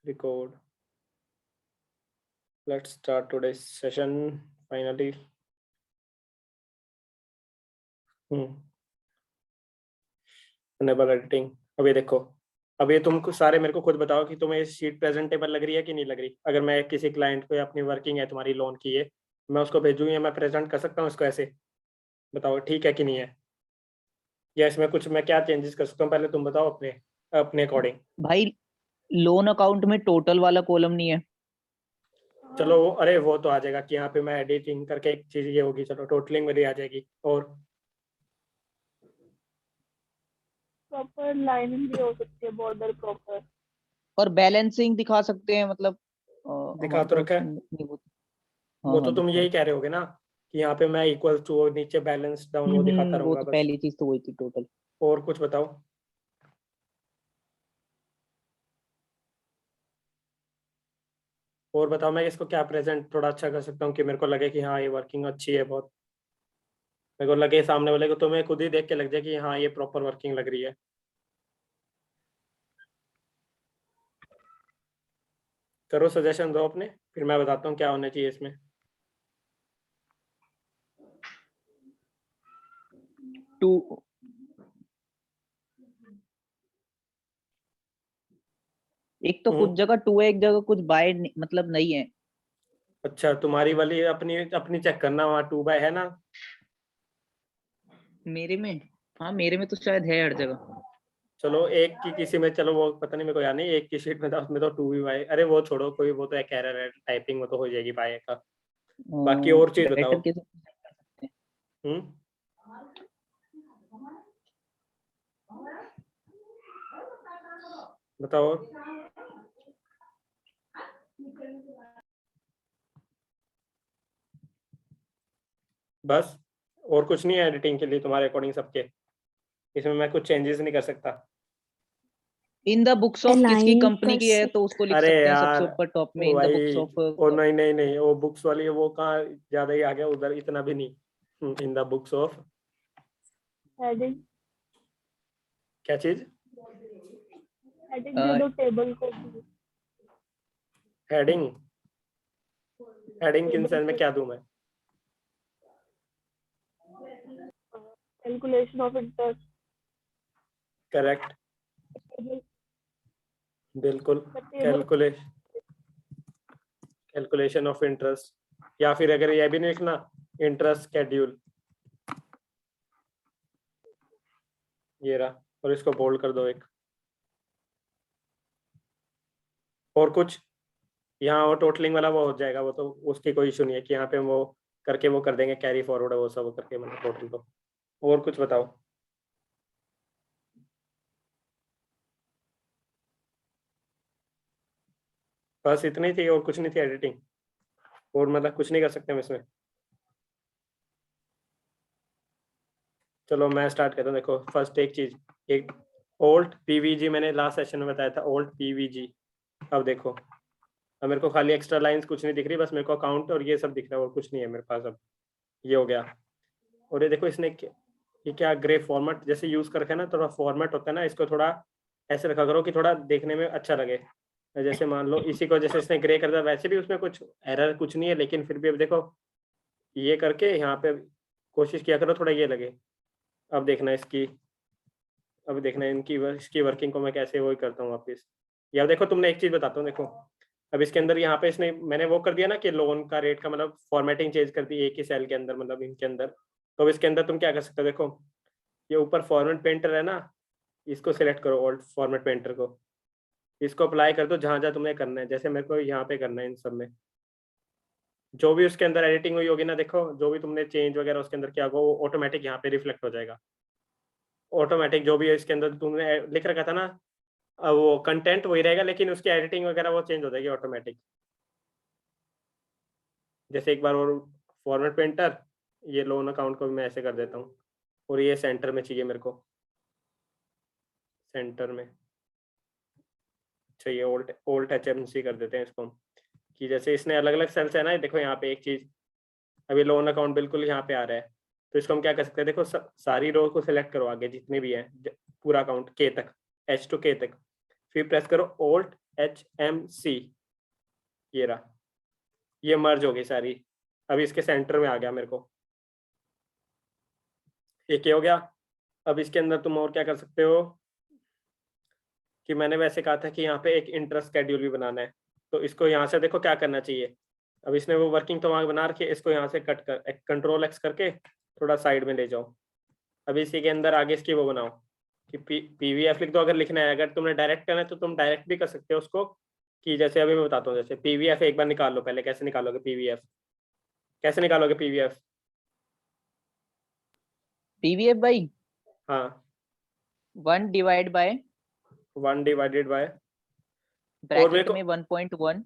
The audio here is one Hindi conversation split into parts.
Record. Let's start today's session finally. Enable editing. अब ये देखो, अब ये तुमको सारे मेरे को खुद बताओ कि तुम्हें ये शीट प्रेजेंटेबल लग रही है कि नहीं लग रही। अगर मैं किसी क्लाइंट को अपनी वर्किंग है तुम्हारी लोन की है, मैं उसको भेजूँ या मैं प्रेजेंट कर सकता हूँ इसको ऐसे? बताओ ठीक है कि नहीं है, या इसमें कुछ मैं क्या चेंजेस कर सकता हूँ? पहले तुम बताओ अपने अपने अकॉर्डिंग। भाई लोन अकाउंट में टोटल वाला कॉलम नहीं है। चलो अरे वो तो आ जाएगा कि यहाँ पे मैं एडिटिंग करके एक चीज ये होगी, चलो टोटलिंग वाली आ जाएगी। और प्रॉपर लाइनिंग भी हो सकती है, बॉर्डर प्रॉपर। और बैलेंसिंग दिखा सकते हैं, मतलब दिखा तो रखा है नहीं वो तो हाँ तुम दिखाओ। यही कह रहे होगे ना कि यहाँ पे मैं इक्वल टू नीचे बैलेंस डाउन वो दिखाता वो रहूंगा तो बस। पहली चीज तो वही थी टोटल। और कुछ बताओ। और बताओ मैं इसको क्या प्रेजेंट थोड़ा अच्छा कर सकता हूँ कि मेरे को लगे कि हाँ ये वर्किंग अच्छी है बहुत। मेरे को लगे सामने वाले को, तो मैं खुद ही देख के लग जाए कि हाँ ये प्रॉपर वर्किंग लग रही है। करो सजेशन दो अपने, फिर मैं बताता हूँ क्या होना चाहिए इसमें। टू एक तो कुछ जगह टू है, एक जगह कुछ बाय मतलब नहीं है। अच्छा तुम्हारी वाली अपनी अपनी चेक करना, वहाँ 2 बाय है ना? मेरे में हाँ, मेरे में तो शायद है हर जगह। चलो एक की किसी में, चलो वो पता नहीं मेरे को याद नहीं, एक की शीट में था उसमें तो 2 भी बाय, अरे वो छोड़ो, कोई वो तो एक एरर है टाइपिंग, वो तो हो जाएगी बाय का। बाकी और चीज बेटर बताओ। के सकते हैं। हम्म बताओ। बस और कुछ नहीं है एडिटिंग के लिए तुम्हारे अकॉर्डिंग सबके? इसमें मैं कुछ चेंजेस नहीं कर सकता? इन द बुक्स ऑफ किसकी अलाइन कंपनी कर की है तो उसको लिख अरे सकते हैं सबसे यार ऊपर टॉप में, ओ इन द बुक्स भाई, ऑफ। ओ नहीं नहीं नहीं, वो बुक्स वाली है, वो कहाँ ज्यादा ही आ गया उधर, इतना भी नहीं। In the books of heading क्या चीज? हेडिंग दे दो टेबल को भी। हेडिंग? हेडिंग किन टेबल सेंस में के क्या दूं मैं? Calculation of interest. करेक्ट, बिल्कुल। टेबल कैलकुलेशन ऑफ इंटरेस्ट, या फिर अगर ये भी नहीं लिखना, इंटरेस्ट शेड्यूल, ये रहा। और इसको बोल्ड कर दो एक। और कुछ? यहाँ वो टोटलिंग वाला वो हो जाएगा, वो तो उसकी कोई इशू नहीं है कि यहाँ पे वो करके वो कर देंगे कैरी फॉरवर्ड वो सब करके, मतलब टोटल को। और कुछ बताओ। बस इतनी ही थी, और कुछ नहीं थी एडिटिंग? और मतलब कुछ नहीं कर सकते हम इसमें? चलो मैं स्टार्ट करता हूँ। देखो फर्स्ट एक चीज, एक ओल्ट पीवीजी, मैंने लास्ट सेशन में बताया था ओल्ट पीवीजी। अब देखो, अब मेरे को खाली एक्स्ट्रा लाइंस कुछ नहीं दिख रही, बस मेरे को अकाउंट और ये सब दिख रहा है और कुछ नहीं है मेरे पास। अब ये हो गया। और ये देखो इसने ये क्या ग्रे फॉर्मेट जैसे यूज करके ना, थोड़ा फॉर्मेट होता है ना, इसको थोड़ा ऐसे रखा करो कि थोड़ा देखने में अच्छा लगे। जैसे मान लो इसी को जैसे इसने ग्रे कर दिया, वैसे भी उसमें कुछ एरर कुछ नहीं है, लेकिन फिर भी अब देखो ये करके यहाँ पे कोशिश किया करो थोड़ा ये लगे। अब देखना इसकी, अब देखना इनकी इसकी वर्किंग को मैं कैसे वो करता हूँ वापस। या देखो तुमने एक चीज बताता हूँ, देखो अब इसके अंदर यहाँ पे इसने मैंने वो कर दिया ना कि लोन का रेट का मतलब फॉर्मेटिंग चेंज कर दी एक ही सेल के अंदर, मतलब इनके अंदर। तो अब इसके अंदर तुम क्या कर सकते हो, देखो ये ऊपर फॉर्मेट पेंटर है ना, इसको सिलेक्ट करो, ओल्ड फॉर्मेट पेंटर को, इसको अप्लाई कर दो जहां जहां तुम्हें करना है। जैसे मेरे को यहाँ पे करना है इन सब में, जो भी उसके अंदर एडिटिंग हुई होगी ना, देखो जो भी तुमने चेंज वगैरह उसके अंदर किया होगा वो ऑटोमेटिक यहाँ पे रिफ्लेक्ट हो जाएगा। ऑटोमेटिक जो भी है इसके अंदर तुमने लिख रखा था ना, अब वो कंटेंट वही रहेगा, लेकिन उसकी एडिटिंग वगैरह वो चेंज हो जाएगी ऑटोमेटिक। जैसे एक बार और फॉर्मेट पेंटर, ये लोन अकाउंट को भी मैं ऐसे कर देता हूँ, और ये सेंटर में चाहिए मेरे को, सेंटर में चाहिए। ओल्ट ओल्ट एचएमसी कर देते हैं इसको हम, कि जैसे इसने अलग अलग सेल्स है ना, देखो यहाँ पे एक चीज, अभी लोन अकाउंट बिल्कुल यहाँ पे आ रहा है, तो इसको हम क्या कर सकते हैं, देखो सारी रो को सिलेक्ट करो आगे जितने भी हैं, पूरा अकाउंट के तक, H to K तक, फिर प्रेस करो ओल्ट HMC, ये रहा, ये मर्ज हो गई सारी, अभी इसके सेंटर में आ गया मेरे को, ये क्या हो गया। अब इसके अंदर तुम और क्या कर सकते हो कि मैंने वैसे कहा था कि यहाँ पे एक इंटरेस्ट स्केड्यूल भी बनाना है, तो इसको यहाँ से देखो क्या करना चाहिए। अब इसने वो वर्किंग तो वहां बना रखी है, इसको यहाँ से कट कर कंट्रोल एक्स करके थोड़ा साइड में ले जाओ। अब इसी के अंदर आगे इसकी वो बनाओ कि पीवीएफ लिख दो, अगर लिखना है। अगर तुमने डायरेक्ट करना है तो तुम डायरेक्ट भी कर सकते हो उसको, कि जैसे अभी मैं बताता हूँ, जैसे पीवीएफ एक बार निकाल लो पहले। कैसे निकालोगे पीवीएफ, कैसे निकालोगे पीवीएफ? पीवीएफ भाई हाँ, 1 divide by 1 divided by, bracket में 1.1।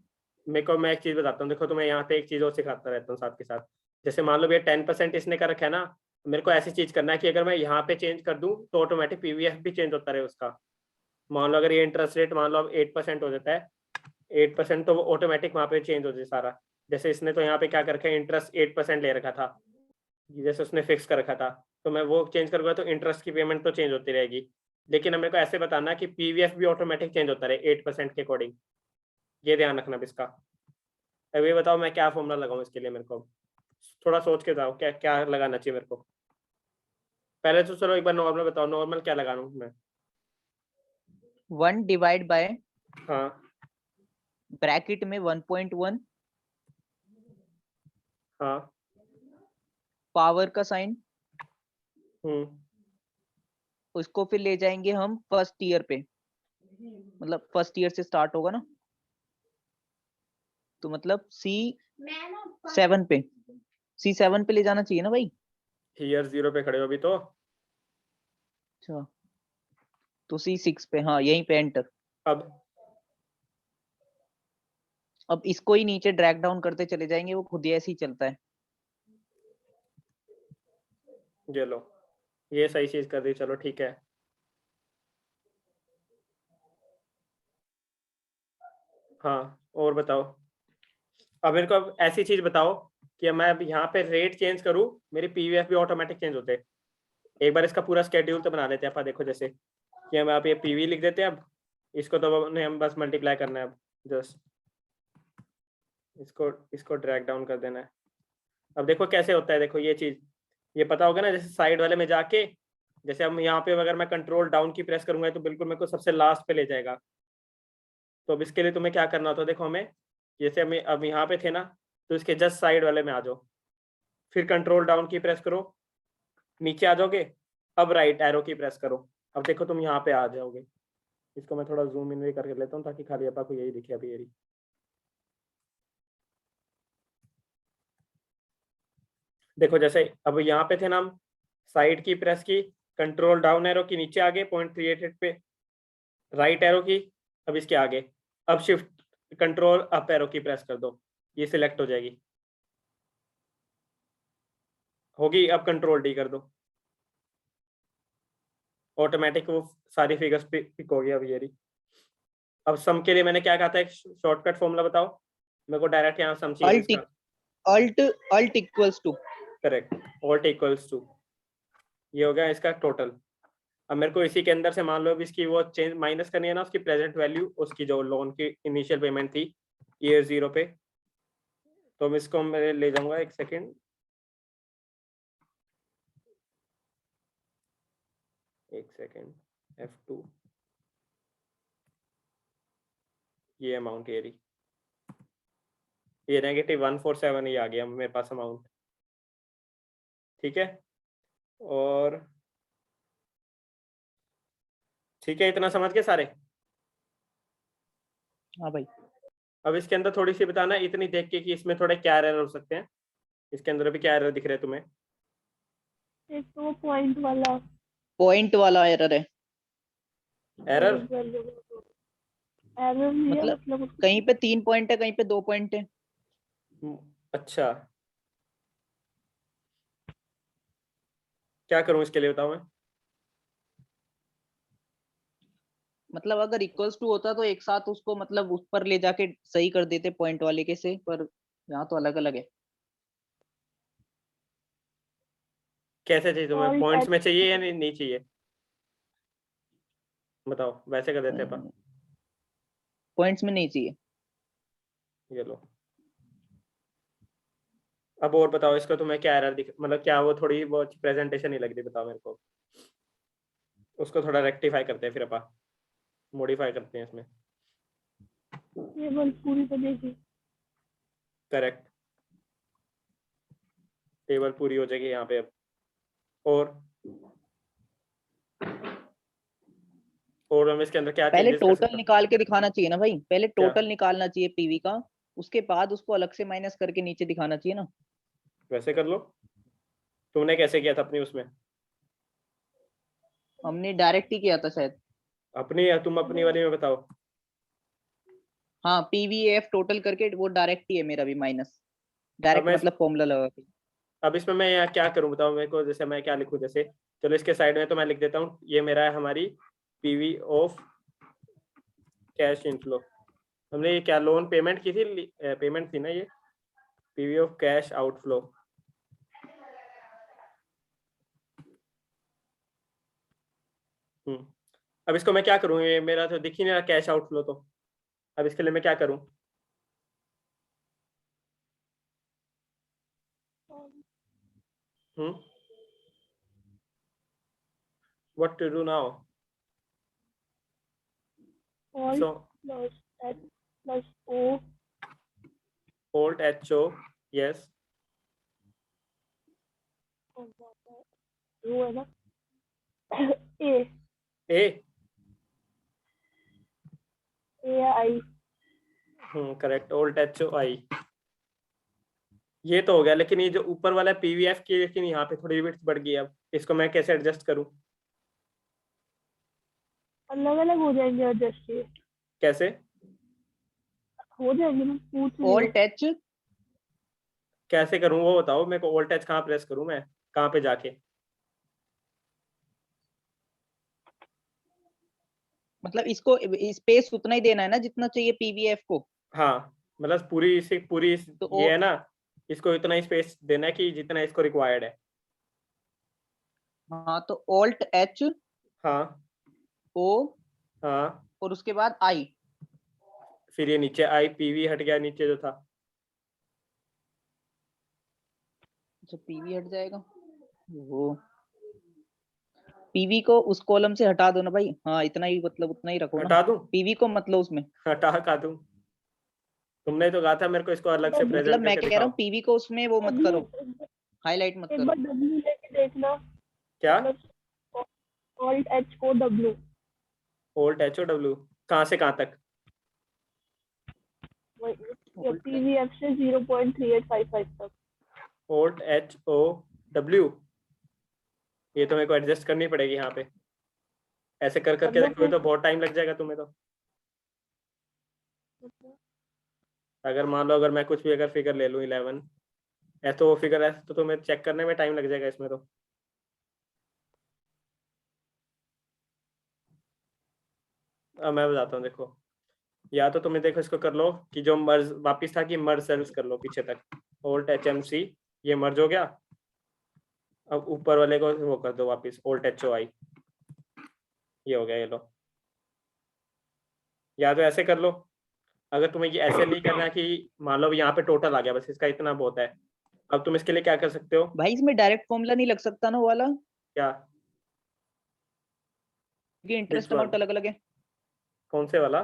मेरे को मैं एक चीज बताता हूँ, देखो तुम्हें यहाँ पे एक चीज और सिखाता रहता हूँ साथ के साथ। जैसे मान लो भैया 10% इसने कर रखा है ना, मेरे को ऐसी चीज करना है कि अगर मैं यहाँ पे चेंज कर दूं तो ऑटोमेटिक पीवीएफ भी चेंज होता रहे उसका। मान लो अगर ये इंटरेस्ट रेट मान लो अब 8% हो जाता है, 8%, तो वो ऑटोमेटिक वहाँ पे चेंज हो जाए सारा। जैसे इसने तो यहाँ पे क्या कर रखा है, इंटरेस्ट 8% ले रखा था, जैसे उसने फिक्स कर रखा था, तो मैं वो चेंज करूंगा तो इंटरेस्ट की पेमेंट तो चेंज होती रहेगी। लेकिन अब मेरे को ऐसे बताना कि पीवीएफ भी ऑटोमेटिक चेंज होता रहे 8% के अकॉर्डिंग, ये ध्यान रखना अब इसका। अब ये बताओ मैं क्या फॉर्मूला लगाऊं इसके लिए, मेरे को थोड़ा सोच के बताओ क्या क्या लगाना चाहिए मेरे को। पहले तो चलो एक बार नॉर्मल बताओ, नॉर्मल क्या लगाऊं मैं? 1 डिवाइड बाय हाँ, ब्रैकेट में 1.1 हाँ, पावर का साइन, हम्म, उसको फिर ले जाएंगे हम फर्स्ट ईयर पे, मतलब फर्स्ट ईयर से स्टार्ट होगा ना, तो मतलब C7 पे, C7 पे ले जाना चाहिए ना भाई। ईयर 0 पे खड़े हो अभी तो। अच्छा, तो C6 पे, हाँ यहीं पे एंटर। अब इसको ही नीचे ड्रैग डाउन करते चले जाएंगे, वो खुद ही ऐसे ही चलता है। ये लो, ये सही चीज कर दी, चलो ठीक है। हाँ, और बताओ। अब मेरे को अब ऐसी चीज बताओ कि मैं अब यहाँ पे रेट चेंज करूँ, मेरी पीवीएफ भी ऑटोमेटिक चेंज होते। एक बार इसका पूरा स्केड्यूल तो बना लेते हैं अपन। देखो जैसे कि हम आप ये पीवी लिख देते हैं, अब इसको तो हम बस मल्टीप्लाई करना है। अब जस्ट इसको इसको ड्रैग डाउन कर देना है। अब देखो कैसे होता है, देखो ये चीज ये पता होगा ना, जैसे साइड वाले में जाके, जैसे हम यहाँ पे अगर मैं कंट्रोल डाउन की प्रेस करूंगा तो बिल्कुल मेरे को सबसे लास्ट पे ले जाएगा। तो अब इसके लिए तुम्हें क्या करना होता है, देखो हमें, जैसे हमें अब यहाँ पे थे ना, तो इसके जस्ट साइड वाले में आ जाओ, फिर कंट्रोल डाउन की प्रेस करो, नीचे आ जाओगे, अब राइट एरो की प्रेस करो। अब देखो तुम यहाँ पे आ जाओगे। इसको मैं थोड़ा जूम इन भी करके लेता हूँ ताकि खाली अपा को यही दिखे अभी। यही देखो, जैसे अब यहाँ पे थे ना हम, साइड की प्रेस की, कंट्रोल डाउन एरो की, नीचे आगे पॉइंट क्रिएटेड पे, राइट एरो की, अब इसके आगे, अब शिफ्ट कंट्रोल अप एरो की प्रेस कर दो, ये सिलेक्ट हो जाएगी, होगी। अब कंट्रोल डी कर दो, ऑटोमेटिक वो सारी फिगर्स पिक हो गई। अब ये रही। अब सम के लिए मैंने क्या कहा था, एक शॉर्टकट फॉर्मूला बताओ मेरे को, डायरेक्ट यहाँ सम चाहिए अल्ट इसका। Alt alt equals to, correct, alt equals to, ये हो गया इसका टोटल। अब मेरे को इसी के अंदर से मान लो अब इसकी वो चेंज माइनस करनी है ना, उसकी प्रेजेंट वैल्यू, उसकी जो लोन की इनिशियल पेमेंट थी ईयर 0 पे। तो मैं इसको मैं ले जाऊंगा, एक सेकेंड, एक सेकेंड, F2, ये अमाउंट ये रही, ये -147 ही आ गया मेरे पास अमाउंट। ठीक है, और ठीक है, इतना समझ के सारे। हाँ भाई। अब इसके अंदर थोड़ी सी बताना इतनी देख के कि इसमें थोड़े क्या एरर हो सकते हैं। इसके अंदर भी क्या एरर दिख रहे हैं तुम्हें? एक तो पॉइंट वाला पॉइंट वाला एरर है, एरर एरर नहीं है, मतलब मतलब कहीं पे 3 पॉइंट है, कहीं पे 2 पॉइंट है। अच्छा, क्या करूं इसके लिए बताओ मैं? मतलब अगर इक्वल्स टू होता तो एक साथ उसको मतलब उस पर ले जाके सही कर देते पॉइंट वाले के से, पर यहाँ तो अलग अलग है। कैसे चाहिए तुम्हें, ऑल्ट पॉइंट्स एच, में चाहिए या नहीं चाहिए? बताओ, वैसे कर देते अपन। पॉइंट्स में नहीं चाहिए। ये लो। अब और बताओ इसको तुम्हें क्या एरर दिख, मतलब क्या वो थोड़ी वो प्रेजेंटेशन नहीं लग रही, बताओ मेरे को। उसको थोड़ा रेक्टिफाई करते हैं, फिर अपन मॉडिफाई करते हैं इसमें। टेबल पूरी तो देखी। करेक्ट, टेबल पूरी हो जाएगी यहाँ पे अब। और हम इसके अंदर क्या पहले चेंजेस कर टोटल सकते हैं? निकाल के दिखाना चाहिए ना भाई, पहले क्या? टोटल निकालना चाहिए पीवी का, उसके बाद उसको अलग से माइनस करके नीचे दिखाना चाहिए ना। वैसे कर लो। तुमने कैसे किया था अपनी उसमें? हमने डायरेक्ट ही किया था शायद। अपनी, या तुम अपनी वाली में बताओ। हाँ पीवीएफ टोटल करके वो डायरेक्ट ही है मेरा भी माइनस, अब डायरेक्ट मैं मतलब फॉर्मूला लगा के। अब इसमें मैं यहाँ क्या करूँ बताओ मेरे को, जैसे मैं क्या लिखूँ, जैसे चलो इसके साइड में तो मैं लिख देता हूँ, ये मेरा है हमारी पीवी ऑफ कैश इनफ्लो। हमने ये क्या लोन पेमेंट की थी, पेमेंट थी ना ये, पीवी ऑफ कैश आउटफ्लो। अब इसको मैं क्या करूँ, ये मेरा तो दिख ही नहीं रहा कैश आउटफ्लो, तो अब इसके लिए मैं क्या करूँ? What to do now? Alt so plus H plus O Alt HO, yes, रो है ना A A, I. Correct, Alt HO I। ये तो हो गया, लेकिन ये जो ऊपर वाला पीवीएफ की, लेकिन यहाँ पे थोड़ी विड्थ बढ़ गई। अब इसको मैं कैसे एडजस्ट करूँ? अलग अलग हो जाएंगे एडजस्ट, ये कैसे? हो जाएंगे, मैं पूछ रही ऑल हूँ। टच, कैसे करूँ वो बताओ मेरे को। Alt H कहाँ प्रेस करूँ मैं, कहाँ पे जाके? मतलब इसको स्पेस उतना ही देना है ना जितना चाहिए पीवीएफ को। हाँ, मतलब पूरी इसी पूरी तो ये है ना, इसको इतना ही स्पेस देना है कि जितना इसको रिक्वायर्ड है। हाँ तो ऑल्ट एच हाँ ओ हाँ, और उसके बाद आई। फिर ये नीचे आई, पीवी हट गया नीचे जो था। अच्छा पीवी हट जाएगा, वो पीवी को उस कॉलम से हटा दो ना भाई। हाँ इतना ही, मतलब उतना ही रखो ना, हटा दूं? पीवी को मतलब उसमें। हटा दूं? तुमने तो कहा था मेरे को इसको अलग से मतलब प्रेजेंट मैं करके कह रहा दिखाओ। हूँ पीवी को उसमें वो मत W करो, हाईलाइट मत एक करो। बार W लेके देखना, क्या? मतलब Alt H O W। Alt HOW कहाँ से कहाँ तक? पीवीएफ से 0.3855 तक। Alt HOW, ये तो मेरे को एडजस्ट करनी पड़ेगी यहाँ पे। ऐसे कर कर करके लो देखोगे फिर। तो बहुत टाइम लग जाएगा तुम्हें तो। अगर मान लो अगर मैं कुछ भी अगर फिगर ले लूँ 11, ऐसा तो वो फिगर ऐसा तो तुम्हें चेक करने में टाइम लग जाएगा इसमें तो। अब मैं बताता हूँ देखो, या तो तुम्हें देखो इसको कर लो कि जो मर्ज वापिस था कि मर्ज सेल्स कर लो पीछे तक, Alt HMC, ये मर्ज हो गया। अब ऊपर वाले को वो कर दो वापिस, Alt HOI, ये हो गया, ये लो। या तो ऐसे कर लो, अगर तुम्हें ये ऐसे नहीं करना कि मान लो यहाँ पे टोटल आ गया, बस इसका इतना बहुत है। अब तुम इसके लिए क्या कर सकते हो? भाई इसमें डायरेक्ट फॉर्मूला नहीं लग सकता ना वो वाला, क्या? क्योंकि विच इंटरेस्ट वन? अमाउंट अलग अलग है। कौन से वाला?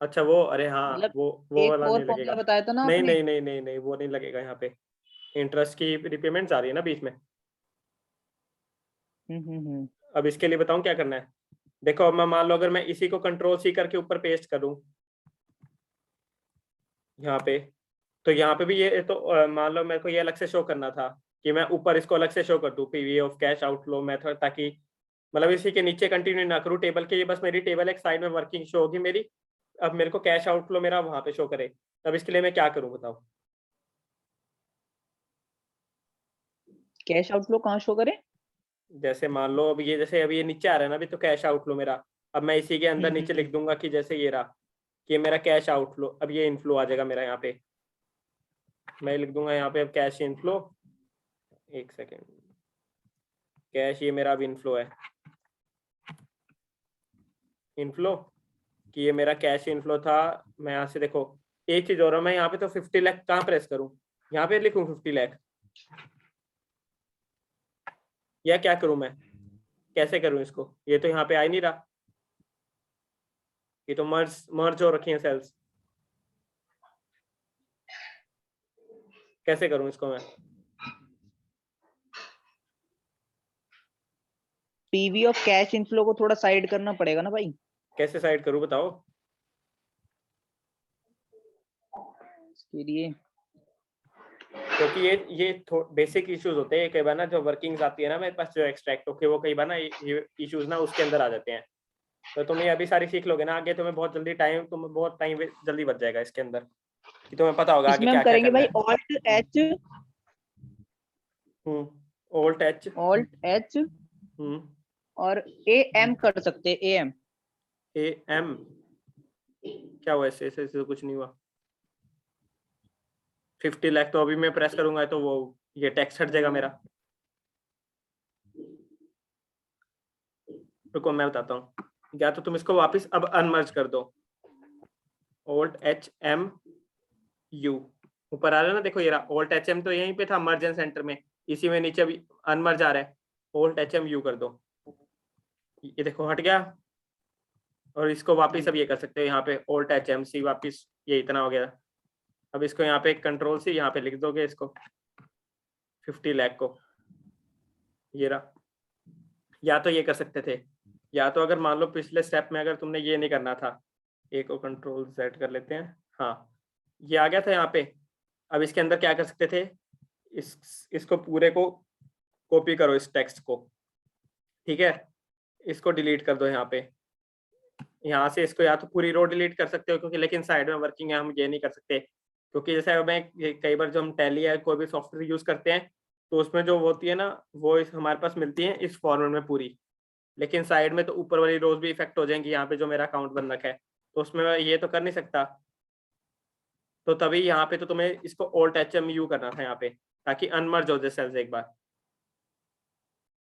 अच्छा वो, अरे हाँ, मतलब वो एक वाला और नहीं लगेगा। फॉर्मूला बताया था ना नहीं आपने। नहीं नहीं नहीं नहीं, वो नहीं लगेगा यहाँ पे। इंटरेस्ट की रिपेमेंट्स आ रही है ना बीच में। हम्म। अब इसके लिए बताऊं क्या करना है। देखो अब मैं मान लो अगर मैं इसी को कंट्रोल C करके ऊपर पेस्ट करूं यहाँ पे, तो यहाँ पे भी ये तो मान लो मेरे को ये अलग से शो करना था कि मैं ऊपर इसको अलग से शो कर दूं, PV of cash outflow method, ताकि मतलब इसी के नीचे कंटिन्यू ना करूं टेबल के, ये बस मेरी टेबल एक साइड में वर्किंग शो होगी मेरी। अब मेरे को कैश आउटफ्लो मेरा वहां पे शो करे। अब इसके लिए मैं क्या करूं बताओ? कैश आउटफ्लो कहाँ शो करे? जैसे मान लो अब ये, जैसे अभी ये नीचे आ रहा है ना, अभी तो कैश आउटफ्लो मेरा। अब मैं इसी के अंदर नीचे लिख दूंगा कि जैसे ये रहा कि ये मेरा कैश आउटफ्लो, अब ये इनफ्लो आ जाएगा मेरा यहाँ पे। मैं लिख दूंगा यहाँ पे अब कैश इनफ्लो, एक सेकेंड, कैश ये मेरा अब इनफ्लो है, इनफ्लो कि ये मेरा कैश इनफ्लो था। मैं यहाँ से देखो एक चीज और है, मैं यहाँ पे तो 50 लाख कहाँ प्रेस करूँ, यहाँ पे लिखूँ 50 लाख या क्या करूँ, मैं कैसे करूँ इसको, ये तो यहाँ पे आ ही नहीं रहा, ये तो मर्ज हो रखी है सेल्स, कैसे करूँ इसको मैं? पीवी ऑफ कैश इनफ्लो को थोड़ा साइड करना पड़ेगा ना भाई। कैसे साइड करूँ बताओ? इसके लिए क्योंकि ये बेसिक इश्यूज होते हैं कई बार ना, जो वर्किंग्स आती है ना मेरे पास, जो एक्सट्रैक्ट होके वो कई बार ना ये इश्यूज ना उसके अंदर आ जाते हैं। तो तुम ये अभी सारी सीख लोगे ना, आगे तुम्हें बहुत टाइम जल्दी बच जाएगा इसके अंदर, कि तुम्हें पता होगा आगे इसमें हम क्या क्या करेंगे करना भाई है। ऑल्ट एच और ए एम कर सकते हैं, ए एम। AM क्या हुआ, ऐसे तो कुछ नहीं हुआ। 50 लाख तो अभी मैं प्रेस करूंगा तो वो ये टेक्स्ट हट जाएगा मेरा। रुको मैं बताता हूँ, या तो तुम इसको वापस अब अनमर्ज कर दो, OLT-HM-U ऊपर आ रहा है ना, देखो ये रहा OLT-HM तो यहीं पे था मर्ज एंड सेंटर में, इसी में नीचे अभी अनमर्ज आ रहा है, OLT-HM-U कर दो, ये देखो हट गया। और इसको वापस अब ये कर सकते हो यहाँ पे OLT-HM-C, वापस ये इतना हो गया। अब इसको यहाँ पे कंट्रोल-C यहाँ पे लिख दोगे इसको 50 लाख को, ये रहा। या तो ये कर सकते थे, या तो अगर मान लो पिछले स्टेप में अगर तुमने ये नहीं करना था, एक को कंट्रोल-Z कर लेते हैं, हाँ ये आ गया था यहाँ पे। अब इसके अंदर क्या कर सकते थे, इसको पूरे को कॉपी करो इस टेक्स्ट को, ठीक है, इसको डिलीट कर दो यहाँ पे, यहाँ से इसको या तो पूरी रो डिलीट कर सकते हो, क्योंकि लेकिन साइड में वर्किंग है हम ये नहीं कर सकते, क्योंकि जैसे हमें कई बार जो हम टैली या कोई भी सॉफ्टवेयर यूज करते हैं तो उसमें जो होती है ना वो हमारे पास मिलती है इस फॉर्मेट में पूरी, लेकिन साइड में तो ऊपर वाली रोज भी इफेक्ट हो जाएंगी, यहाँ पे जो मेरा अकाउंट बन रखा है तो उसमें मैं ये तो कर नहीं सकता। तो तभी यहाँ पे तो तुम्हें इसको OLT-HM-U करना था यहाँ पे, ताकि अनमर्ज हो जाए सेल्स एक बार,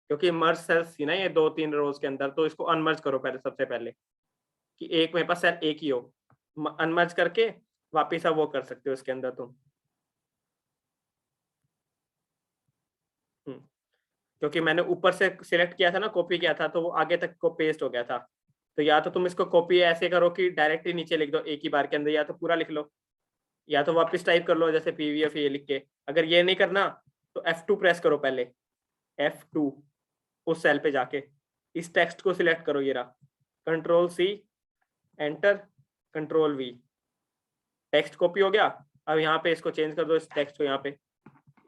क्योंकि मर्ज सेल्स थी ना ये 2-3 रोज के अंदर, तो इसको अनमर्ज करो पहले, सबसे पहले कि एक मेरे पास सेल एक ही हो, अनमर्ज करके वापिस अब वो कर सकते हो इसके अंदर तुम। क्योंकि मैंने ऊपर से सिलेक्ट किया था ना, कॉपी किया था, तो वो आगे तक को पेस्ट हो गया था। तो या तो तुम इसको कॉपी ऐसे करो कि डायरेक्टली नीचे लिख दो एक ही बार के अंदर, या तो पूरा लिख लो, या तो वापस टाइप कर लो जैसे PVF ये लिख के। अगर ये नहीं करना तो F2 प्रेस करो पहले, F2 उस सेल पे जाके इस टेक्स्ट को सिलेक्ट करो, ये रहा, कंट्रोल-C एंटर, कंट्रोल-V, टेक्स्ट कॉपी हो गया। अब यहाँ पे इसको चेंज कर दो इस टेक्स्ट को, यहाँ पे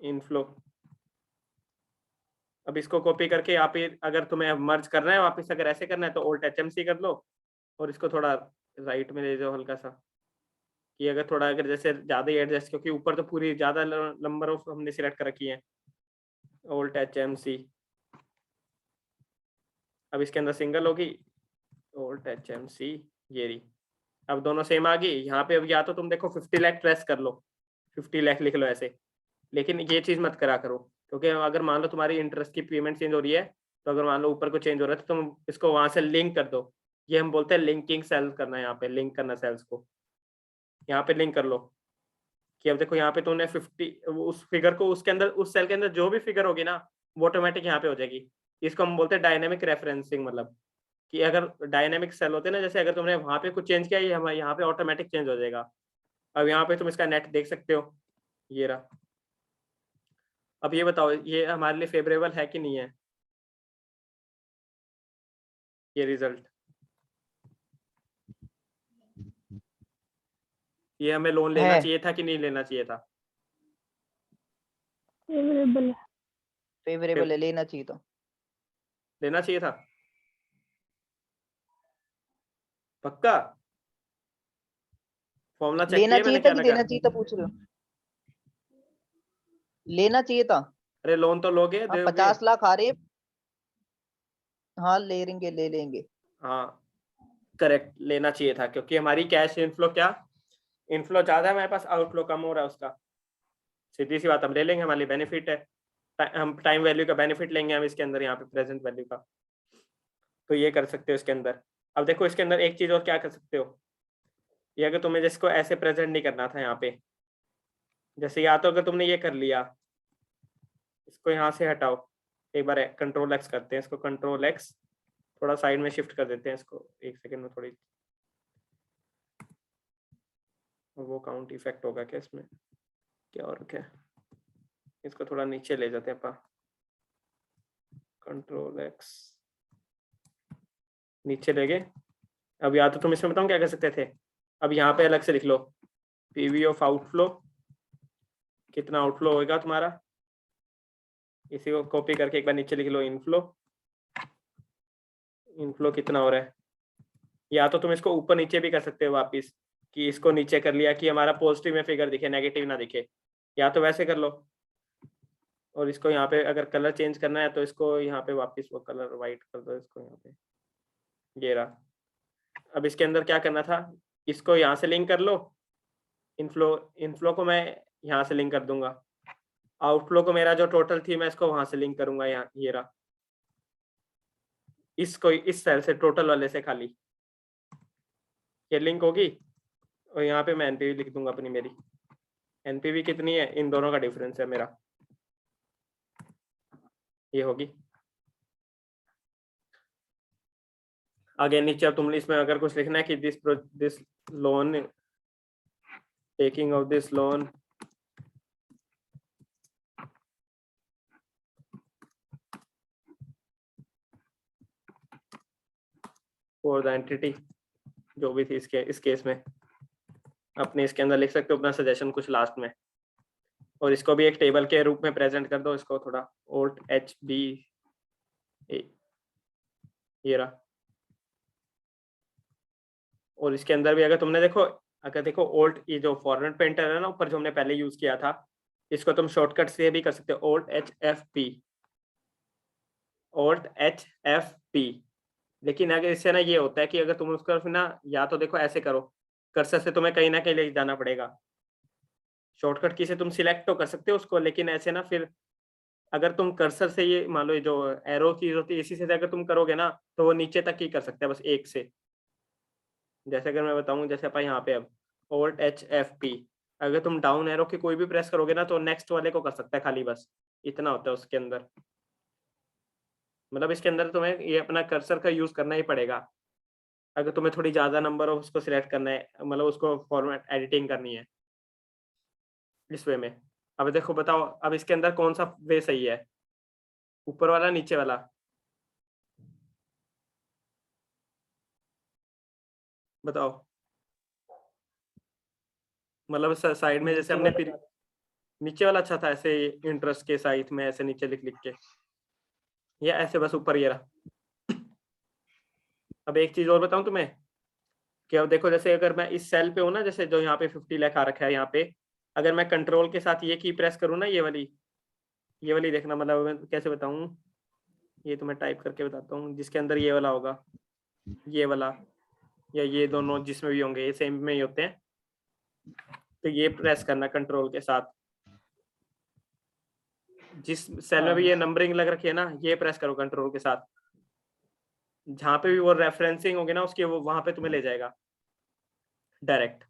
इनफ्लो, अब इसको कॉपी करके यहाँ पे अगर तुम्हें मर्ज करना है वापस, अगर ऐसे करना है तो OLT-HM-C कर लो और इसको थोड़ा राइट में ले जाओ हल्का सा, कि अगर थोड़ा अगर जैसे ज्यादा ही एडजस्ट, क्योंकि ऊपर तो पूरी ज्यादा नंबर ऑफ हमने सिलेक्ट कर रखी है, OLT-HM-C। अब इसके अंदर सिंगल होगी OLT-HM-C, ये रही, अब दोनों सेम आ गई यहाँ पे। अब या तो तुम देखो 50 लाख प्रेस कर लो, 50 लाख लिख लो ऐसे, लेकिन ये चीज मत करा करो, क्योंकि अगर मान लो तुम्हारी इंटरेस्ट की पेमेंट चेंज हो रही है, तो अगर मान लो ऊपर को चेंज हो रहा है तो तुम इसको वहां से लिंक कर दो, ये हम बोलते हैं लिंकिंग सेल्स करना, यहाँ पे लिंक करना सेल्स को, यहाँ पे लिंक कर लो कि अब देखो यहाँ पे तुमने 50 उस फिगर को उसके अंदर उस सेल के अंदर जो भी फिगर होगी ना वो ऑटोमेटिक यहाँ पे हो जाएगी। इसको हम बोलते हैं डायनेमिक रेफरेंसिंग, मतलब कि अगर डायनेमिक सेल होते हैं ना, जैसे अगर तुमने वहां पे कुछ चेंज किया ये हमारे यहाँ पे ऑटोमेटिक चेंज हो जाएगा। अब यहाँ पे तुम इसका नेट देख सकते हो, ये रहा। अब ये बताओ ये हमारे लिए फेवरेबल है कि नहीं है ये रिजल्ट, ये हमें लोन लेना है चाहिए था कि नहीं लेना चाहिए था? फेवरेबल है। फेवरेबल है, लेना चाहिए था। लेना चाहिए था पक्का? फॉर्मूला चेक लेना किया मैंने चाहिए था क्या कि लगा? देना चाहिए था पूछ रहे हो? लेना चाहिए था। अरे लोन तो लोगे हाँ दोगे? 50 लाख आ रहे हैं। हाँ ले लेंगे ले लेंगे। हाँ करेक्ट, लेना चाहिए था, क्योंकि हमारी कैश इनफ्लो क्या, इनफ्लो ज्यादा है हमारे पास, आउटफ्लो कम हो रहा है उसका, सीधी सी बात, हम ले लेंगे, हमारे लिए बेनिफिट है, हम टाइम वैल्यू का बेनिफिट लेंगे हम इसके अंदर, यहाँ पे प्रेजेंट वैल्यू का। तो ये कर सकते हो इसके अंदर। अब देखो इसके अंदर एक चीज और क्या कर सकते हो, ये अगर तुम्हें जिसको ऐसे प्रेजेंट नहीं करना था यहाँ पे, जैसे या तो अगर तुमने ये कर लिया, इसको यहाँ से हटाओ, एक बार कंट्रोल एक्स करते हैं इसको, कंट्रोल एक्स, थोड़ा साइड में शिफ्ट कर देते हैं इसको, एक सेकंड में थोड़ी, वो काउंट इफेक्ट होगा क्या इसमें, क्या और क्या, इसको थोड़ा नीचे ले जाते हैं, कंट्रोल एक्स नीचे ले गए। अब या तो तुम इसमें बताओ क्या कर सकते थे, अब यहाँ पे अलग से लिख लो पीवी ऑफ आउटफ्लो, कितना आउटफ्लो होगा तुम्हारा, इसी को कॉपी करके एक बार नीचे लिख लो इनफ्लो, इनफ्लो कितना हो रहा है, या तो तुम इसको ऊपर नीचे भी कर सकते हो वापिस, कि इसको नीचे कर लिया कि हमारा पॉजिटिव में फिगर दिखे, नेगेटिव ना दिखे, या तो वैसे कर लो, और इसको यहाँ पे अगर कलर चेंज करना है तो इसको यहाँ पे वापस वो कलर वाइट कर दो इसको यहाँ पे, ये रहा। अब इसके अंदर क्या करना था, इसको यहाँ से लिंक कर लो, इनफ्लो को मैं यहाँ से लिंक कर दूंगा, आउटफ्लो को मेरा जो टोटल थी मैं इसको वहां से लिंक करूंगा, यहाँ ये रहा, इसको इस सेल से टोटल वाले से खाली ये लिंक होगी, और यहाँ पे मैं एनपीवी लिख दूंगा अपनी, मेरी एनपीवी कितनी है, इन दोनों का डिफरेंस है मेरा, ये होगी। आगे नीचे अब तुमने इसमें अगर कुछ लिखना है कि this loan, taking of this loan for the entity, जो भी थी इस केस में अपने इसके अंदर लिख सकते हो अपना सजेशन कुछ लास्ट में, और इसको भी एक टेबल के रूप में प्रेजेंट कर दो, इसको थोड़ा Alt H B ये रहा। और इसके अंदर भी अगर तुमने देखो, Alt, ये जो फॉर्मेट पेंटर है ना ऊपर जो हमने पहले यूज किया था, इसको तुम शॉर्टकट से भी कर सकते हो, Alt H F P। लेकिन अगर इससे ना ये होता है कि अगर तुम उसको ना, या तो देखो ऐसे करो, कर्सर से तुम्हें कहीं ना कहीं ले जाना पड़ेगा, शॉर्टकट की से तुम सिलेक्ट तो कर सकते हो उसको, लेकिन ऐसे ना फिर अगर तुम कर्सर से ये मान लो ये जो एरो चीज होती है इसी से अगर तुम करोगे ना तो वो नीचे तक ही कर सकते हैं बस एक से। जैसे अगर मैं बताऊं, जैसे अपन यहाँ पे अब Alt H F P, अगर तुम डाउन एरो की कोई भी प्रेस करोगे ना तो नेक्स्ट वाले को कर सकता है खाली, बस इतना होता है उसके अंदर। मतलब इसके अंदर तुम्हें ये अपना कर्सर का यूज करना ही पड़ेगा अगर तुम्हें थोड़ी ज्यादा नंबर ऑफ उसको सिलेक्ट करना है, मतलब उसको फॉर्मेट एडिटिंग करनी है इस वे में। अब देखो बताओ, अब इसके अंदर कौन सा वे सही है, ऊपर वाला नीचे वाला, बताओ। मतलब साइड में जैसे हमने फिर नीचे वाला अच्छा था, ऐसे इंटरेस्ट के साइड में ऐसे नीचे लिख लिख के, या ऐसे बस ऊपर ये रहा। अब एक चीज और बताऊं तुम्हें, कि अब देखो जैसे अगर मैं इस सेल पे हूं ना, जैसे जो यहाँ पे 50 लाख आ रखा है यहाँ पे, अगर मैं कंट्रोल के साथ ये की प्रेस करूँ ना, ये वाली देखना, मतलब मैं कैसे बताऊं, ये तुम्हें टाइप करके बताता हूँ, जिसके अंदर ये वाला होगा, ये वाला या ये दोनों जिसमें भी होंगे ये सेम में ही होते हैं, तो ये प्रेस करना कंट्रोल के साथ, जिस सेल में भी ये नंबरिंग लग रखी है ना ये प्रेस करो कंट्रोल के साथ, जहां पे भी वो रेफरेंसिंग होगी ना उसके, वो वहां पे तुम्हें ले जाएगा डायरेक्ट।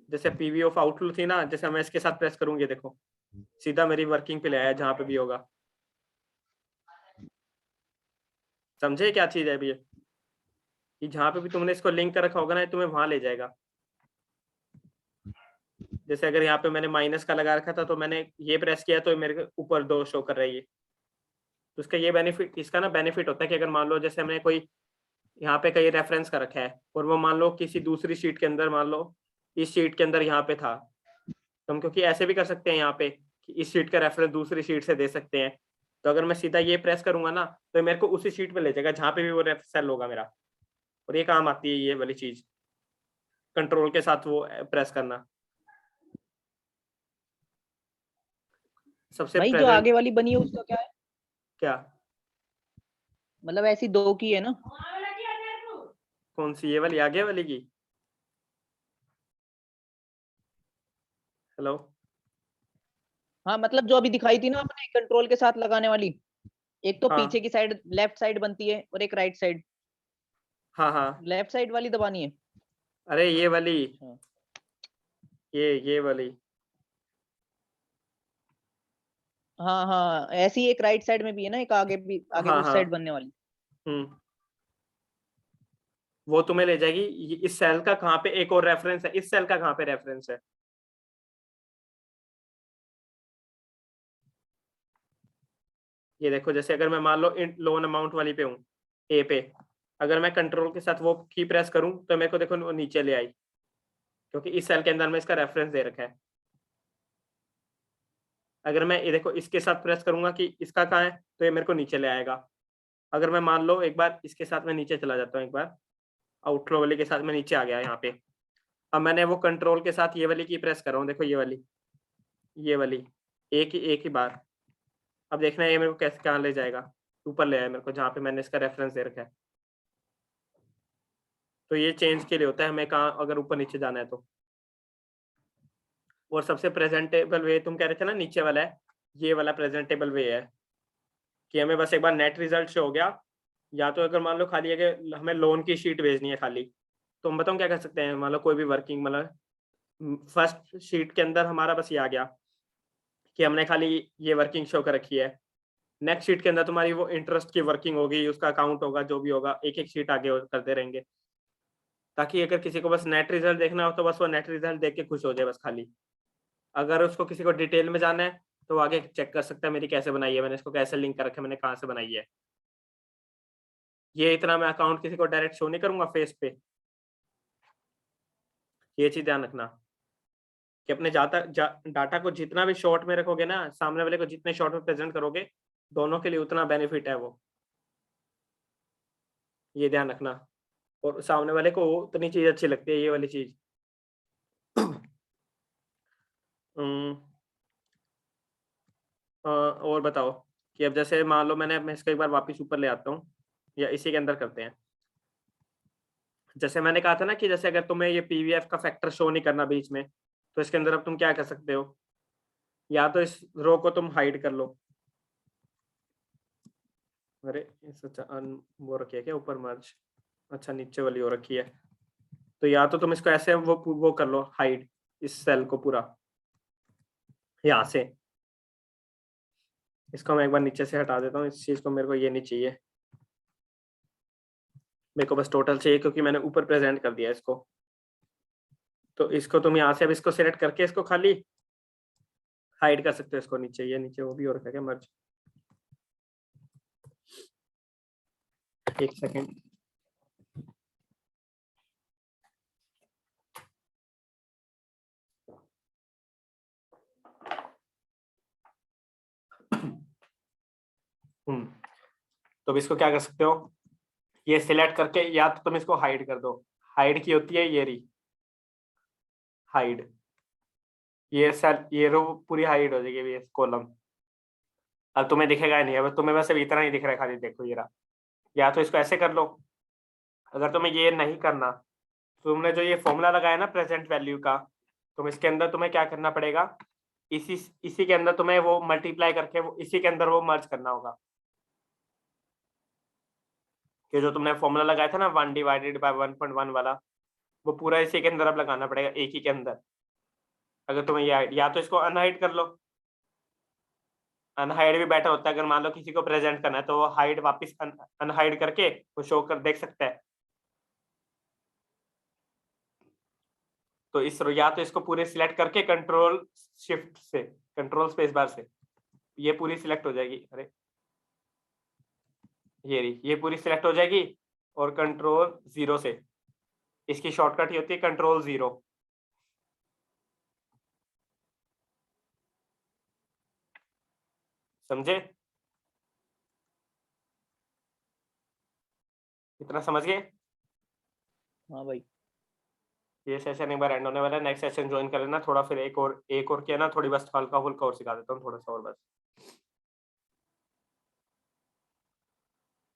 जैसे पीवी ऑफ आउटलुक थी ना, जैसे मैं इसके साथ प्रेस करूंगी देखो सीधा मेरी वर्किंग पे ले आया जहां पे भी होगा। समझे क्या चीज है अभी ये, कि जहां पे भी तुमने इसको लिंक कर रखा होगा ना तुम्हें वहां ले जाएगा। जैसे अगर यहाँ पे मैंने माइनस का लगा रखा था तो मैंने ये प्रेस किया तो मेरे ऊपर 2 शो कर रही है, तो इसका ये बेनिफिट, इसका ना बेनिफिट होता है कि अगर मान लो जैसे हमने कोई यहाँ पे कहीं रेफरेंस का रखा है और वो मान लो किसी दूसरी शीट के अंदर, मान लो इस शीट के अंदर यहाँ पे था, तो हम क्योंकि ऐसे भी कर सकते हैं यहाँ पे कि इस शीट का रेफरेंस दूसरी शीट से दे सकते हैं, तो अगर मैं सीधा ये प्रेस करूंगा ना तो मेरे को उसी शीट पे ले जाएगा जहाँ पे भी वो सेल होगा मेरा, और ये काम आती है ये वाली चीज, कंट्रोल के साथ वो प्रेस करना। सबसे भाई जो प्रेजेंट आगे वाली बनी है उसका क्या है, क्या, मतलब ऐसी 2 की है ना, कौन सी, ये वाली आगे वाली की, हेलो, हाँ मतलब जो अभी दिखाई थी ना अपने कंट्रोल के साथ लगाने वाली, एक तो हाँ पीछे की साइड लेफ्ट साइड बनती है और एक राइट साइड। हाँ हाँ, लेफ्ट साइड वाली दबानी है। अरे ये वाली, अच्छा। ये वाली। हाँ हाँ, ऐसी एक राइट साइड में भी है ना, एक आगे भी, आगे हाँ उस हाँ। साइड बनने वाली। वो तुम्हें ले जाएगी इस सेल का कहाँ पे एक और रेफरेंस है, इस सेल का कहाँ पे रेफरेंस है। ये देखो, जैसे अगर मैं मान लो लोन अमाउंट वाली पे हूँ, ए पे, अगर मैं कंट्रोल के साथ वो की प्रेस करूं तो मेरे को देखो वो नीचे ले आई, क्योंकि इस सेल के अंदर में इसका रेफरेंस दे रखा है। अगर मैं ये देखो इसके साथ प्रेस करूंगा कि इसका कहाँ है, तो ये मेरे को नीचे ले आएगा। अगर मैं मान लो एक बार इसके साथ मैं नीचे चला जाता हूँ, एक बार आउटरो वाले के साथ मैं नीचे आ गया यहाँ पे, अब मैंने वो कंट्रोल के साथ ये वाली की प्रेस कर रहा हूँ, देखो ये वाली एक ही बार। अब देखना है ये मेरे को कैसे कहाँ ले जाएगा, ऊपर ले आया मेरे को जहाँ पे मैंने इसका रेफरेंस दे रखा है। तो ये चेंज के लिए होता है हमें कहाँ अगर ऊपर नीचे जाना है तो। और सबसे प्रेजेंटेबल वे तुम कह रहे थे ना नीचे वाला है, ये वाला प्रेजेंटेबल वे है कि हमें बस एक बार नेट रिजल्ट शो हो गया, या तो अगर मान लो खाली अगर हमें लोन की शीट भेजनी है खाली, तो हम बताओ क्या कर सकते हैं। मान लो कोई भी वर्किंग, मतलब फर्स्ट शीट के अंदर हमारा बस ये आ गया कि हमने खाली ये वर्किंग शो कर रखी है, नेक्स्ट शीट के अंदर तुम्हारी वो इंटरेस्ट की वर्किंग होगी, उसका अकाउंट होगा, जो भी होगा, एक एक शीट आगे करते रहेंगे, ताकि अगर किसी को बस नेट रिजल्ट देखना हो तो बस वो नेट रिजल्ट देख के खुश हो जाए बस खाली। अगर उसको किसी को डिटेल में जाना है तो आगे चेक कर सकता है मेरी कैसे बनाई है, मैंने इसको कैसे लिंक कर रखा है, मैंने कहाँ से बनाई है। ये इतना मैं अकाउंट किसी को डायरेक्ट शो नहीं करूंगा फेस पे, ये चीज ध्यान रखना कि अपने डाटा को जितना भी शॉर्ट में रखोगे ना, सामने वाले को जितने शॉर्ट में प्रेजेंट करोगे, दोनों के लिए उतना बेनिफिट है वो, ये ध्यान रखना। और सामने वाले को उतनी चीज अच्छी लगती है, ये वाली चीज। और बताओ कि अब जैसे मान लो मैं इसको एक बार वापस ऊपर ले आता हूँ, या इसी के अंदर करते हैं। जैसे मैंने कहा था ना कि जैसे अगर तुम्हें ये पीवीएफ का फैक्टर शो नहीं करना बीच में, तो इसके अंदर अब तुम क्या कर सकते हो, या तो इस रो को तुम हाइड कर लो। अरे अच्छा, वो रखी है क्या ऊपर मर्ज, अच्छा नीचे वाली हो रखी है। तो या तो तुम इसको ऐसे वो कर लो हाइड, इस सेल को पूरा यहाँ से। इसको मैं एक बार नीचे से हटा देता हूँ, इस चीज को मेरे को ये नहीं चाहिए, मेरे को बस टोटल चाहिए, क्योंकि मैंने ऊपर प्रेजेंट कर दिया इसको। तो इसको तुम यहाँ से अब इसको सिलेक्ट करके इसको खाली हाइड कर सकते हो, इसको नीचे, ये नीचे वो भी हो रखा है क्या मर्ज, एक सेकेंड। तो अब इसको क्या कर सकते हो, ये सिलेक्ट करके या तो तुम इसको हाइड कर दो, हाइड की होती है ये रही हाइड, ये सेल, ये रो पूरी हाइड हो जाएगी ये कॉलम, अब तुम्हें दिखेगा ही नहीं, अब तुम्हें बस इतना ही दिख रहा है खाली, देखो ये रहा। या तो इसको ऐसे कर लो, अगर तुम्हें ये नहीं करना, तुमने जो ये फॉर्मूला लगाया ना प्रेजेंट वैल्यू का, तुम इसके अंदर तुम्हें क्या करना पड़ेगा, इसी के अंदर तुम्हें वो मल्टीप्लाई करके वो इसी के अंदर वो मर्ज करना होगा, कि जो तुमने फॉर्मूला लगाया था ना 1/1.1 वाला, वो पूरा इसी के अंदर अब लगाना पड़ेगा, एक ही के अंदर। अगर तुम्हें ये या तो इसको अनहाइड कर लो, अनहाइड भी बेटर होता है, अगर मान लो किसी को प्रेजेंट करना है तो वो हाइड वापस अनहाइड करके वो शो कर देख सकता है। तो इस या तो इसको पूरे सिलेक्ट करके कंट्रोल शिफ्ट से, कंट्रोल स्पेस बार से ये पूरी सिलेक्ट हो जाएगी, अरे ये पूरी सिलेक्ट हो जाएगी, और कंट्रोल 0 से, इसकी शॉर्टकट ही होती है कंट्रोल 0। समझे, इतना समझ गए। हाँ भाई। ये सेशन एक बार एंड होने वाला है, नेक्स्ट सेशन ज्वाइन कर लेना थोड़ा, फिर एक और किया ना, थोड़ी बस हल्का फुल्का और सिखा देता हूँ थोड़ा सा और बस।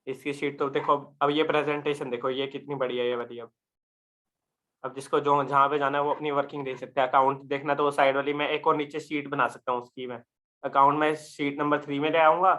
इसकी शीट तो देखो, अब ये प्रेजेंटेशन देखो ये कितनी बढ़िया है ये वाली। अब जिसको जो जहाँ पे जाना है वो अपनी वर्किंग देख सकते हैं। अकाउंट देखना तो वो साइड वाली में एक और नीचे शीट बना सकता हूँ उसकी, मैं अकाउंट में शीट नंबर 3 में ले आऊंगा,